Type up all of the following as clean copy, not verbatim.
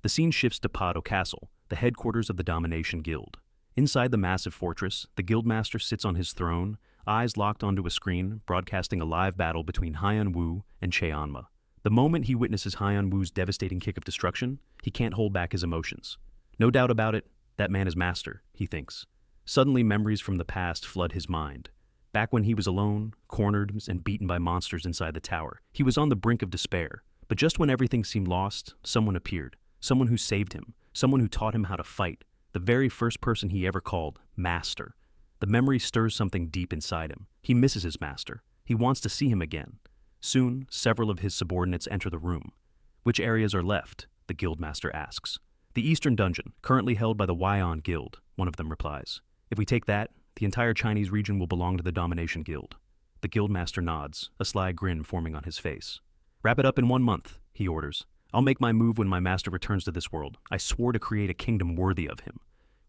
The scene shifts to Pado Castle, the headquarters of the Domination Guild. Inside the massive fortress, the guildmaster sits on his throne, eyes locked onto a screen, broadcasting a live battle between Hyeon-Woo and Cheonma. The moment he witnesses Hyeon-Woo's devastating kick of destruction, he can't hold back his emotions. No doubt about it, that man is master, he thinks. Suddenly, memories from the past flood his mind. Back when he was alone, cornered, and beaten by monsters inside the tower, he was on the brink of despair. But just when everything seemed lost, someone appeared. Someone who saved him. Someone who taught him how to fight. The very first person he ever called master. The memory stirs something deep inside him. He misses his master. He wants to see him again. Soon, several of his subordinates enter the room. Which areas are left? The guildmaster asks. The Eastern Dungeon, currently held by the Hyeon Guild, one of them replies. If we take that, the entire Chinese region will belong to the Domination Guild. The guildmaster nods, a sly grin forming on his face. Wrap it up in 1 month, he orders. I'll make my move when my master returns to this world. I swore to create a kingdom worthy of him.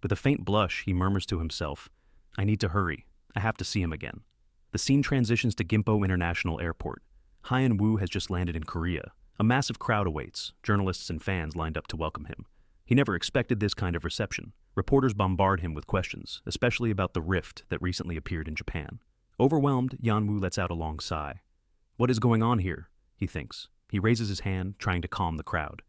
With a faint blush, he murmurs to himself, I need to hurry. I have to see him again. The scene transitions to Gimpo International Airport. Hyeon-Woo has just landed in Korea. A massive crowd awaits, journalists and fans lined up to welcome him. He never expected this kind of reception. Reporters bombard him with questions, especially about the rift that recently appeared in Japan. Overwhelmed, Hyeon-Woo lets out a long sigh. What is going on here? He thinks. He raises his hand, trying to calm the crowd.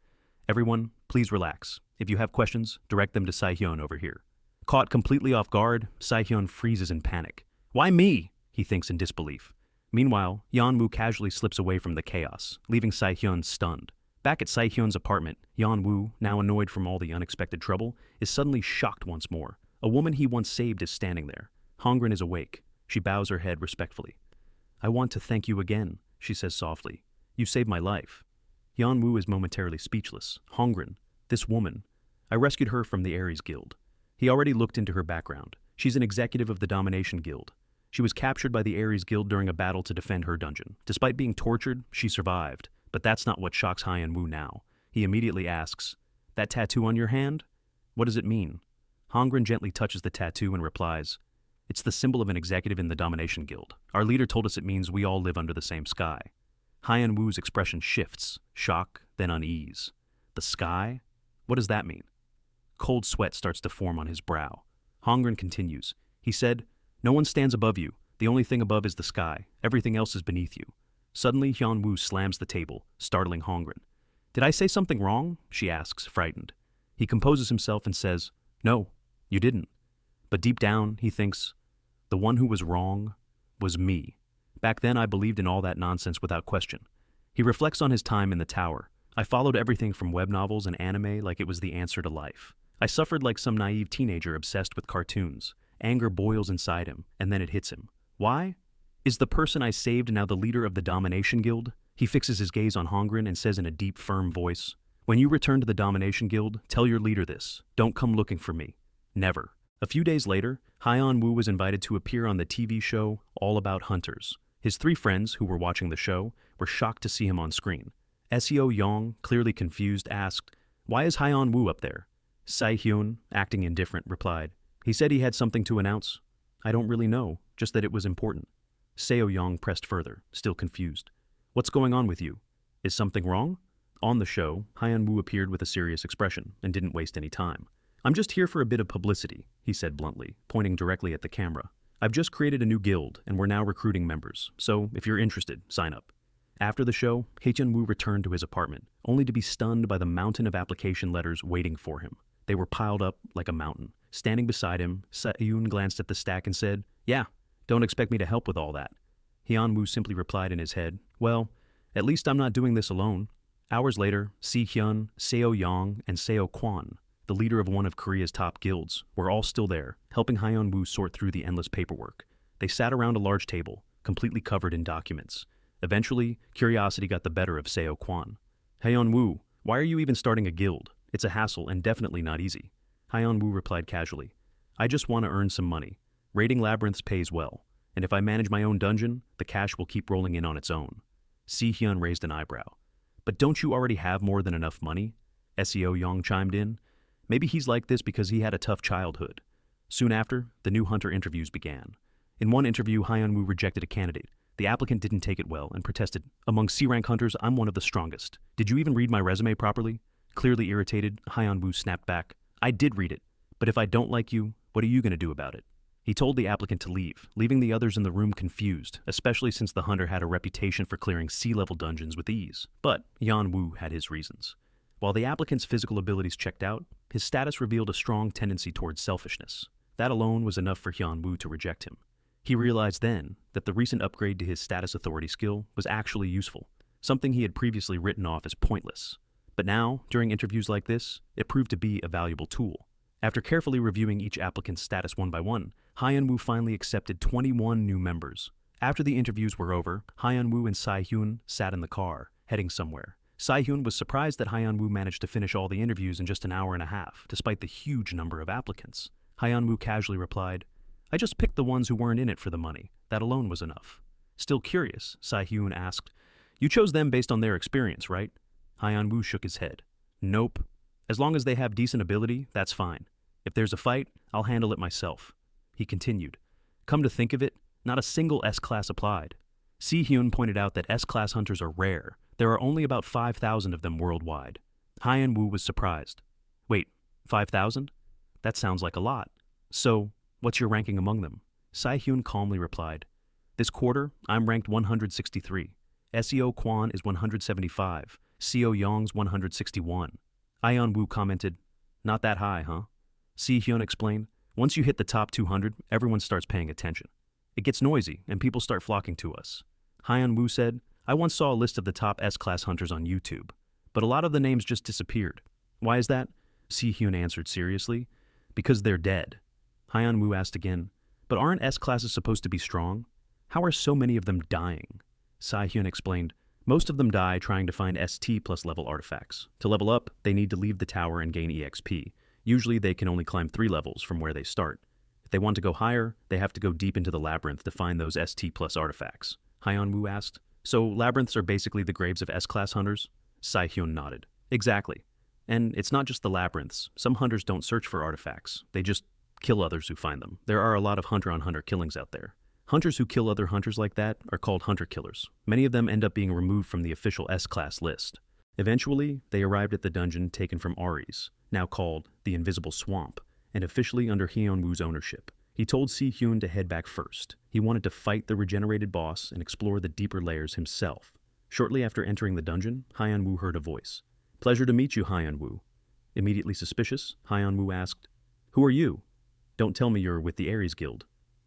Everyone, please relax. If you have questions, direct them to Sae-hyun over here. Caught completely off guard, Sae-hyun freezes in panic. Why me? He thinks in disbelief. Meanwhile, Hyeon-Woo casually slips away from the chaos, leaving Sae-hyun stunned. Back at Sae-hyun's apartment, Hyeon-Woo, now annoyed from all the unexpected trouble, is suddenly shocked once more. A woman he once saved is standing there. Hongrin is awake. She bows her head respectfully. I want to thank you again, she says softly. You saved my life. Hyeon-Woo is momentarily speechless. Hongrin, this woman. I rescued her from the Ares Guild. He already looked into her background. She's an executive of the Domination Guild. She was captured by the Ares Guild during a battle to defend her dungeon. Despite being tortured, she survived. But that's not what shocks Hyeon-Woo now. He immediately asks, That tattoo on your hand? What does it mean? Hongrin gently touches the tattoo and replies, It's the symbol of an executive in the Domination Guild. Our leader told us it means we all live under the same sky. Hyeon-Woo's expression shifts, shock, then unease. The sky? What does that mean? Cold sweat starts to form on his brow. Hongrin continues. He said, No one stands above you. The only thing above is the sky. Everything else is beneath you. Suddenly, Hyeon-Woo slams the table, startling Hongrin. Did I say something wrong? She asks, frightened. He composes himself and says, No, you didn't. But deep down, he thinks, the one who was wrong was me. Back then, I believed in all that nonsense without question. He reflects on his time in the tower. I followed everything from web novels and anime like it was the answer to life. I suffered like some naive teenager obsessed with cartoons. Anger boils inside him, and then it hits him. Why? Is the person I saved now the leader of the Domination Guild? He fixes his gaze on Hongrin and says in a deep, firm voice, When you return to the Domination Guild, tell your leader this. Don't come looking for me. Never. A few days later, Hyeon-Woo was invited to appear on the TV show All About Hunters. His 3 friends, who were watching the show, were shocked to see him on screen. Seo Yong, clearly confused, asked, Why is Hyeon-Woo up there? Sae-hyun, acting indifferent, replied, He said he had something to announce. I don't really know, just that it was important. Seo Yong pressed further, still confused. What's going on with you? Is something wrong? On the show, Hyeon-Woo appeared with a serious expression and didn't waste any time. I'm just here for a bit of publicity, he said bluntly, pointing directly at the camera. I've just created a new guild, and we're now recruiting members, so if you're interested, sign up. After the show, Hyeon-Woo returned to his apartment, only to be stunned by the mountain of application letters waiting for him. They were piled up like a mountain. Standing beside him, Sae-hyun glanced at the stack and said, Yeah, don't expect me to help with all that. Hyeon-Woo simply replied in his head, Well, at least I'm not doing this alone. Hours later, Si-hyun, Seo Yong, and Seo Kwon, the leader of one of Korea's top guilds, were all still there, helping Hyeon-Woo sort through the endless paperwork. They sat around a large table, completely covered in documents. Eventually, curiosity got the better of Seo Kwon. Hyeon-Woo, why are you even starting a guild? It's a hassle and definitely not easy. Hyeon-Woo replied casually, I just want to earn some money. Raiding labyrinths pays well, and if I manage my own dungeon, the cash will keep rolling in on its own. Si-hyun raised an eyebrow. But don't you already have more than enough money? Seo Yong chimed in. Maybe he's like this because he had a tough childhood. Soon after, the new hunter interviews began. In one interview, Hyeon-Woo rejected a candidate. The applicant didn't take it well and protested, Among C-rank hunters, I'm one of the strongest. Did you even read my resume properly? Clearly irritated, Hyeon-Woo snapped back, I did read it, but if I don't like you, what are you going to do about it? He told the applicant to leave, leaving the others in the room confused, especially since the hunter had a reputation for clearing sea-level dungeons with ease. But Hyeon-Woo had his reasons. While the applicant's physical abilities checked out, his status revealed a strong tendency towards selfishness. That alone was enough for Hyeon-Woo to reject him. He realized then that the recent upgrade to his status authority skill was actually useful, something he had previously written off as pointless. But now, during interviews like this, it proved to be a valuable tool. After carefully reviewing each applicant's status one by one, Hyeon-Woo finally accepted 21 new members. After the interviews were over, Hyeon-Woo and Se-hyun sat in the car, heading somewhere. Se-hyun was surprised that Hyeon-Woo managed to finish all the interviews in just an hour and a half, despite the huge number of applicants. Hyeon-Woo casually replied, I just picked the ones who weren't in it for the money. That alone was enough. Still curious, Se-hyun asked, You chose them based on their experience, right? Hyeon-Woo shook his head. Nope. As long as they have decent ability, that's fine. If there's a fight, I'll handle it myself. He continued. Come to think of it, not a single S-Class applied. Se-hyun pointed out that S-Class hunters are rare. There are only about 5,000 of them worldwide. Hyeon-Woo was surprised. Wait, 5,000? That sounds like a lot. So, what's your ranking among them? Se-hyun calmly replied. This quarter, I'm ranked 163. Seo Kwon is 175. Seo Young's 161. Hyeon-Woo commented, Not that high, huh? Se-hyun explained, Once you hit the top 200, everyone starts paying attention. It gets noisy, and people start flocking to us. Hyeon-Woo said, I once saw a list of the top S-Class hunters on YouTube, but a lot of the names just disappeared. Why is that? Se-hyun answered seriously, Because they're dead. Hyeon-Woo asked again, But aren't S-Classes supposed to be strong? How are so many of them dying? Se-hyun explained, Most of them die trying to find ST plus level artifacts. To level up, they need to leave the tower and gain EXP. Usually they can only climb 3 levels from where they start. If they want to go higher, they have to go deep into the labyrinth to find those ST plus artifacts. Hyeon-Woo asked, So labyrinths are basically the graves of S-Class hunters? Se-hyun nodded. Exactly. And it's not just the labyrinths. Some hunters don't search for artifacts. They just kill others who find them. There are a lot of hunter-on-hunter killings out there. Hunters who kill other hunters like that are called hunter-killers. Many of them end up being removed from the official S-Class list. Eventually, they arrived at the dungeon taken from Ares, now called the Invisible Swamp, and officially under Hyeon-Woo's ownership. He told Se-hyun to head back first. He wanted to fight the regenerated boss and explore the deeper layers himself. Shortly after entering the dungeon, Hyeon-Woo heard a voice. Pleasure to meet you, Hyeon-Woo. Immediately suspicious, Hyeon-Woo asked, Who are you? Don't tell me you're with the Ares Guild.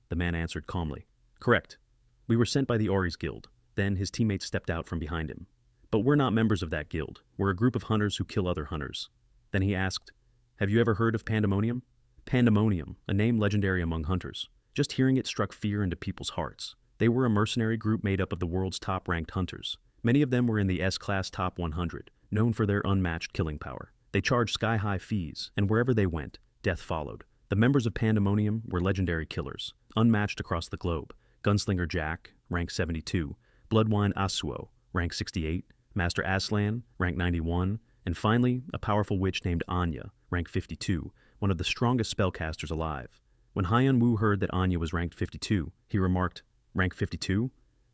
The man answered calmly. Correct. We were sent by the Ares Guild. Then his teammates stepped out from behind him. But we're not members of that guild. We're a group of hunters who kill other hunters. Then he asked, Have you ever heard of Pandemonium? Pandemonium, a name legendary among hunters. Just hearing it struck fear into people's hearts. They were a mercenary group made up of the world's top-ranked hunters. Many of them were in the S-Class Top 100, known for their unmatched killing power. They charged sky-high fees, and wherever they went, death followed. The members of Pandemonium were legendary killers, unmatched across the globe. Gunslinger Jack, rank 72, Bloodwine Asuo, rank 68, Master Aslan, rank 91, and finally, a powerful witch named Anya, rank 52, one of the strongest spellcasters alive. When Hyeon-Woo heard that Anya was ranked 52, he remarked, Rank 52?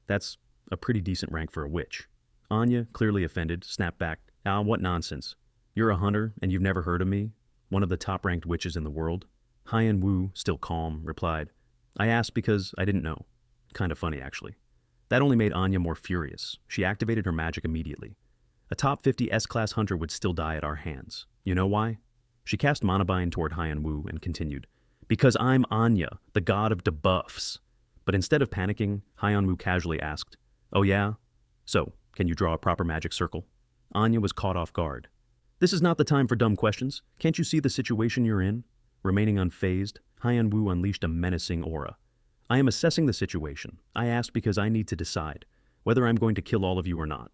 That's a pretty decent rank for a witch. Anya, clearly offended, snapped back, what nonsense. You're a hunter, and you've never heard of me? One of the top-ranked witches in the world? Hyeon-Woo, still calm, replied, I asked because I didn't know. Kind of funny, actually. That only made Anya more furious. She activated her magic immediately. A top 50 S-Class hunter would still die at our hands. You know why? She cast Monobine toward Hyeon-Woo and continued, Because I'm Anya, the god of debuffs. But instead of panicking, Hyeon-Woo casually asked, Oh yeah? So, can you draw a proper magic circle? Anya was caught off guard. This is not the time for dumb questions. Can't you see the situation you're in? Remaining unfazed, Hyeon-Woo unleashed a menacing aura. I am assessing the situation. I asked because I need to decide whether I'm going to kill all of you or not.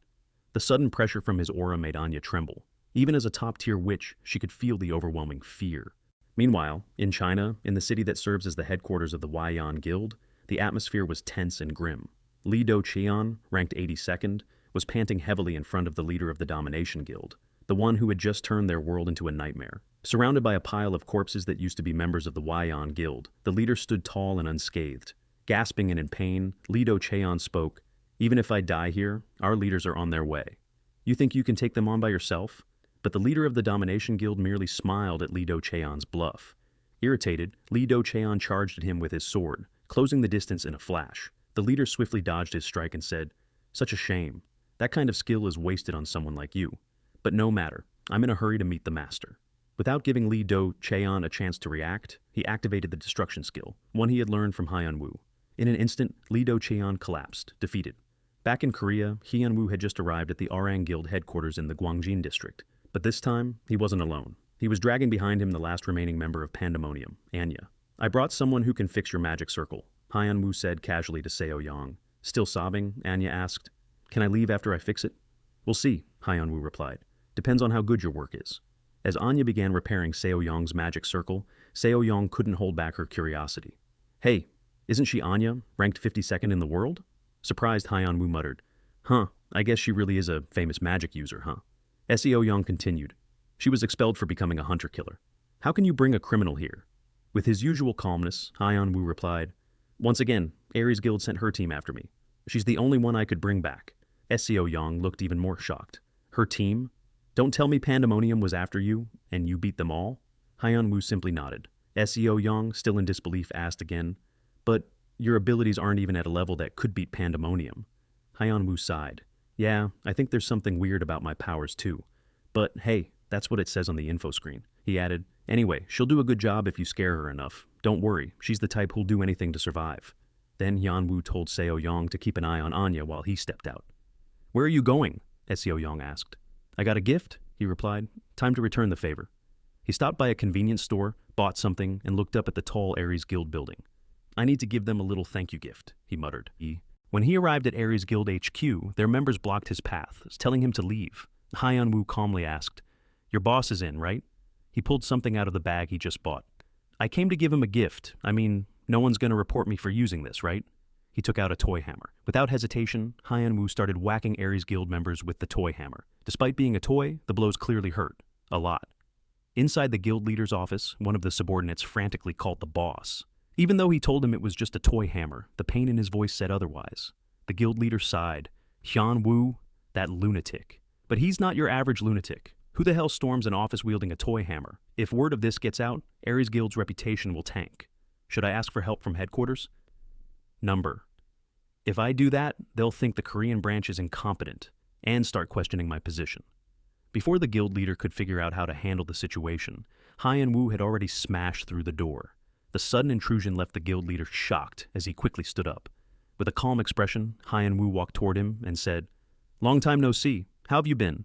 The sudden pressure from his aura made Anya tremble. Even as a top-tier witch, she could feel the overwhelming fear. Meanwhile, in China, in the city that serves as the headquarters of the Hyeon Guild, the atmosphere was tense and grim. Li Do-cheon, ranked 82nd, was panting heavily in front of the leader of the Domination Guild, the one who had just turned their world into a nightmare. Surrounded by a pile of corpses that used to be members of the Hyeon Guild, the leader stood tall and unscathed. Gasping and in pain, Li Do-cheon spoke, Even if I die here, our leaders are on their way. You think you can take them on by yourself? But the leader of the Domination Guild merely smiled at Lee Do-cheon's bluff. Irritated, Lee Do-cheon charged at him with his sword, closing the distance in a flash. The leader swiftly dodged his strike and said, "Such a shame. That kind of skill is wasted on someone like you. But no matter, I'm in a hurry to meet the master." Without giving Lee Do-cheon a chance to react, he activated the destruction skill, one he had learned from Hyeon-Woo. In an instant, Lee Do-cheon collapsed, defeated. Back in Korea, Hyeon-Woo had just arrived at the Orang Guild headquarters in the Gwangjin district. But this time, he wasn't alone. He was dragging behind him the last remaining member of Pandemonium, Anya. "I brought someone who can fix your magic circle," Hyeon-Woo said casually to Seo-young. Still sobbing, Anya asked, "Can I leave after I fix it?" "We'll see," Hyeon-Woo replied. "Depends on how good your work is." As Anya began repairing Seo-young's magic circle, Seo-young couldn't hold back her curiosity. "Hey, isn't she Anya, ranked 52nd in the world?" Surprised, Hyeon-Woo muttered, "Huh, I guess she really is a famous magic user, huh?" Seo-young continued, "She was expelled for becoming a hunter-killer. How can you bring a criminal here?" With his usual calmness, Hyeon-Woo replied, "Once again, Ares Guild sent her team after me. She's the only one I could bring back." Seo-young looked even more shocked. "Her team? Don't tell me Pandemonium was after you, and you beat them all?" Hyeon-Woo simply nodded. Seo-young, still in disbelief, asked again, "But your abilities aren't even at a level that could beat Pandemonium." Hyeon-Woo sighed. "Yeah, I think there's something weird about my powers too. But hey, that's what it says on the info screen." He added, "Anyway, she'll do a good job if you scare her enough. Don't worry, she's the type who'll do anything to survive." Then Hyeon-Woo told Seo-young to keep an eye on Anya while he stepped out. "Where are you going?" Seo-young asked. "I got a gift," he replied. "Time to return the favor." He stopped by a convenience store, bought something, and looked up at the tall Ares Guild building. "I need to give them a little thank you gift," he muttered. When he arrived at Ares Guild HQ, their members blocked his path, telling him to leave. Hyeon-Woo calmly asked, "Your boss is in, right?" He pulled something out of the bag he just bought. "I came to give him a gift. I mean, no one's going to report me for using this, right?" He took out a toy hammer. Without hesitation, Hyeon-Woo started whacking Ares Guild members with the toy hammer. Despite being a toy, the blows clearly hurt. A lot. Inside the guild leader's office, one of the subordinates frantically called the boss. Even though he told him it was just a toy hammer, the pain in his voice said otherwise. The guild leader sighed. "Hyeon-Woo, that lunatic. But he's not your average lunatic. Who the hell storms an office wielding a toy hammer? If word of this gets out, Ares Guild's reputation will tank. Should I ask for help from headquarters?" Number. If I do that, they'll think the Korean branch is incompetent and start questioning my position. Before the guild leader could figure out how to handle the situation, Hyeon-Woo had already smashed through the door. The sudden intrusion left the guild leader shocked as he quickly stood up. With a calm expression, Hyeon-Woo walked toward him and said, "Long time no see. How have you been?"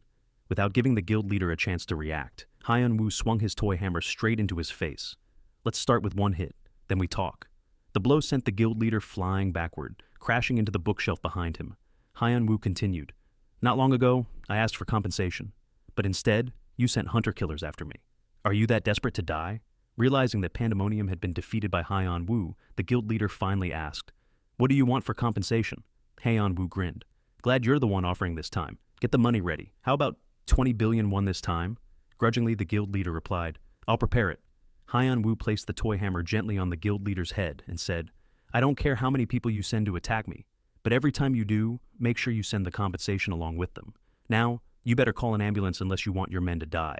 Without giving the guild leader a chance to react, Hyeon-Woo swung his toy hammer straight into his face. "Let's start with one hit, then we talk." The blow sent the guild leader flying backward, crashing into the bookshelf behind him. Hyeon-Woo continued, "Not long ago, I asked for compensation. But instead, you sent hunter-killers after me. Are you that desperate to die?" Realizing that Pandemonium had been defeated by Hyeon-Woo, the guild leader finally asked, "What do you want for compensation?" Hyeon-Woo grinned. "Glad you're the one offering this time. Get the money ready. How about 20 billion won this time?" Grudgingly, the guild leader replied, "I'll prepare it." Hyeon-Woo placed the toy hammer gently on the guild leader's head and said, "I don't care how many people you send to attack me, but every time you do, make sure you send the compensation along with them. Now, you better call an ambulance unless you want your men to die."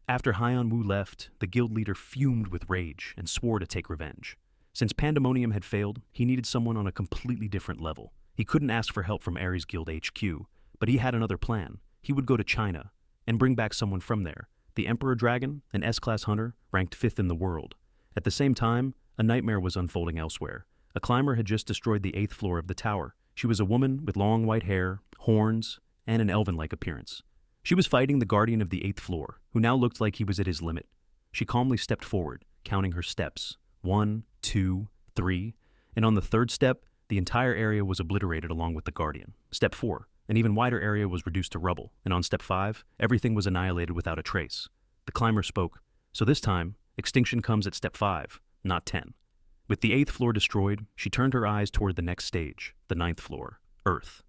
After Hyeon-Woo left, the guild leader fumed with rage and swore to take revenge. Since Pandemonium had failed, he needed someone on a completely different level. He couldn't ask for help from Ares Guild HQ, but he had another plan. He would go to China and bring back someone from there. The Emperor Dragon, an S-class hunter, ranked 5th in the world. At the same time, a nightmare was unfolding elsewhere. A climber had just destroyed the 8th floor of the tower. She was a woman with long white hair, horns, and an elven-like appearance. She was fighting the guardian of the 8th floor, who now looked like he was at his limit. She calmly stepped forward, counting her steps. 1, 2, 3, and on the 3rd step, the entire area was obliterated along with the guardian. Step 4, an even wider area was reduced to rubble, and on step 5, everything was annihilated without a trace. The climber spoke. "So this time, extinction comes at step 5, not 10. With the 8th floor destroyed, she turned her eyes toward the next stage, the 9th floor, Earth.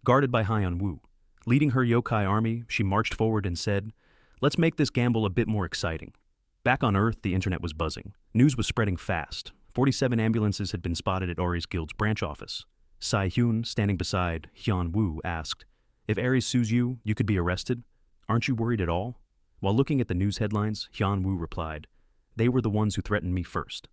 Guarded by Hyeon-Woo. Leading her yokai army, she marched forward and said, "Let's make this gamble a bit more exciting." Back on Earth, the internet was buzzing. News was spreading fast. 47 ambulances had been spotted at Ares Guild's branch office. Sai-hyun, standing beside Hyeon-Woo, asked, "If Ares sues you, you could be arrested. Aren't you worried at all?" While looking at the news headlines, Hyeon-Woo replied, "They were the ones who threatened me first.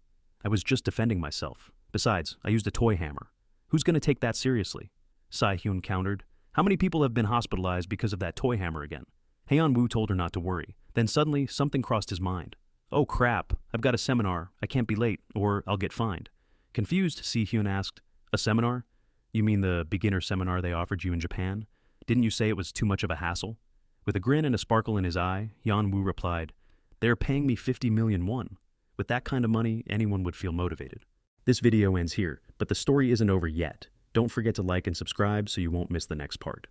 I was just defending myself. Besides, I used a toy hammer. Who's gonna take that seriously?" Sae-hyun countered, "How many people have been hospitalized because of that toy hammer again?" Hyeon-Woo told her not to worry. Then suddenly, something crossed his mind. "Oh crap, I've got a seminar. I can't be late, or I'll get fined." Confused, Si-hyun asked, "A seminar? You mean the beginner seminar they offered you in Japan? Didn't you say it was too much of a hassle?" With a grin and a sparkle in his eye, Hyeon-Woo replied, "They're paying me 50 million won. With that kind of money, anyone would feel motivated." This video ends here, but the story isn't over yet. Don't forget to like and subscribe so you won't miss the next part.